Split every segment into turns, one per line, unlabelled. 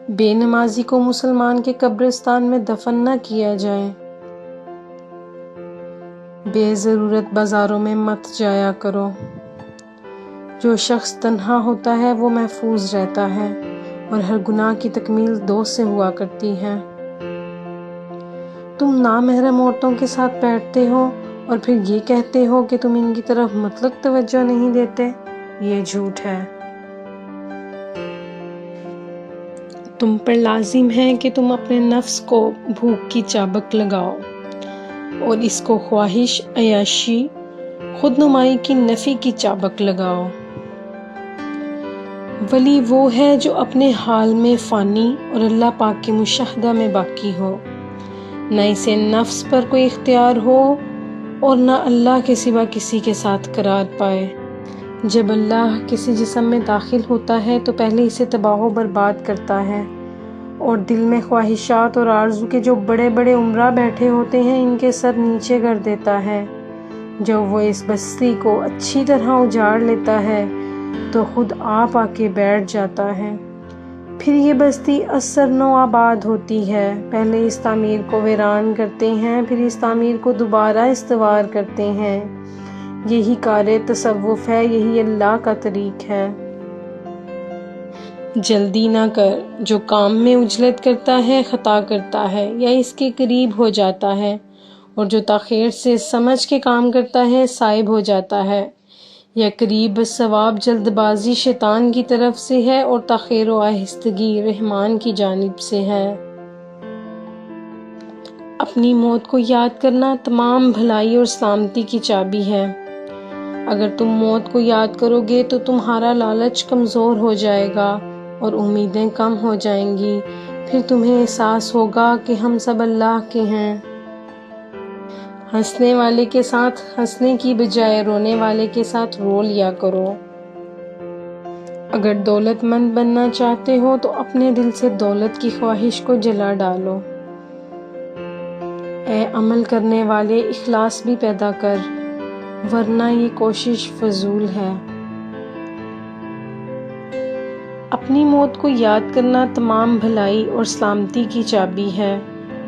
بے نمازی کو مسلمان کے قبرستان میں دفن نہ کیا جائے۔ بے ضرورت بازاروں میں مت جایا کرو۔ جو شخص تنہا ہوتا ہے وہ محفوظ رہتا ہے اور ہر گناہ کی تکمیل دوست سے ہوا کرتی ہے۔ تم نامحرم عورتوں کے ساتھ بیٹھتے ہو اور پھر یہ کہتے ہو کہ تم ان کی طرف مطلق توجہ نہیں دیتے، یہ جھوٹ ہے۔ تم پر لازم ہے کہ تم اپنے نفس کو بھوک کی چابک لگاؤ اور اس کو خواہش، عیاشی، خود نمائی کی نفی کی چابک لگاؤ۔ ولی وہ ہے جو اپنے حال میں فانی اور اللہ پاک کے مشاہدہ میں باقی ہو، نہ اسے نفس پر کوئی اختیار ہو اور نہ اللہ کے سوا کسی کے ساتھ قرار پائے۔ جب اللہ کسی جسم میں داخل ہوتا ہے تو پہلے اسے تباہ و برباد کرتا ہے اور دل میں خواہشات اور آرزو کے جو بڑے بڑے عمرہ بیٹھے ہوتے ہیں ان کے سر نیچے کر دیتا ہے۔ جب وہ اس بستی کو اچھی طرح اجاڑ لیتا ہے تو خود آپ آ کے بیٹھ جاتا ہے۔ پھر یہ بستی اثر نو آباد ہوتی ہے۔ پہلے اس تعمیر کو ویران کرتے ہیں، پھر اس تعمیر کو دوبارہ استوار کرتے ہیں۔ یہی کار تصوف ہے، یہی اللہ کا طریق ہے۔ جلدی نہ کر، جو کام میں عجلت کرتا ہے خطا کرتا ہے یا اس کے قریب ہو جاتا ہے، اور جو تاخیر سے سمجھ کے کام کرتا ہے صائب ہو جاتا ہے۔ یا قریب ثواب جلد بازی شیطان کی طرف سے ہے اور تاخیر و آہستگی رحمان کی جانب سے ہے۔ اپنی موت کو یاد کرنا تمام بھلائی اور سلامتی کی چابی ہے۔ اگر تم موت کو یاد کرو گے تو تمہارا لالچ کمزور ہو جائے گا اور امیدیں کم ہو جائیں گی۔ پھر تمہیں احساس ہوگا کہ ہم سب اللہ کے ہیں۔ ہنسنے والے کے ساتھ ہنسنے کی بجائے رونے والے کے ساتھ رو لیا کرو۔ اگر دولت مند بننا چاہتے ہو تو اپنے دل سے دولت کی خواہش کو جلا ڈالو۔ اے عمل کرنے والے، اخلاص بھی پیدا کر، ورنہ یہ کوشش فضول ہے۔ اپنی موت کو یاد کرنا تمام بھلائی اور سلامتی کی چابی ہے۔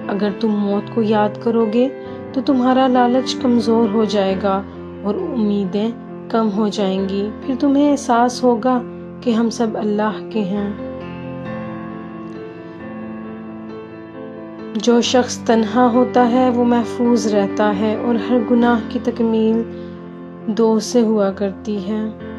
اگر تم موت کو یاد کرو گے تو تمہارا لالچ کمزور ہو جائے گا اور امیدیں کم ہو جائیں گی۔ پھر تمہیں احساس ہوگا کہ ہم سب اللہ کے ہیں۔ جو شخص تنہا ہوتا ہے وہ محفوظ رہتا ہے اور ہر گناہ کی تکمیل دوست سے ہوا کرتی ہے۔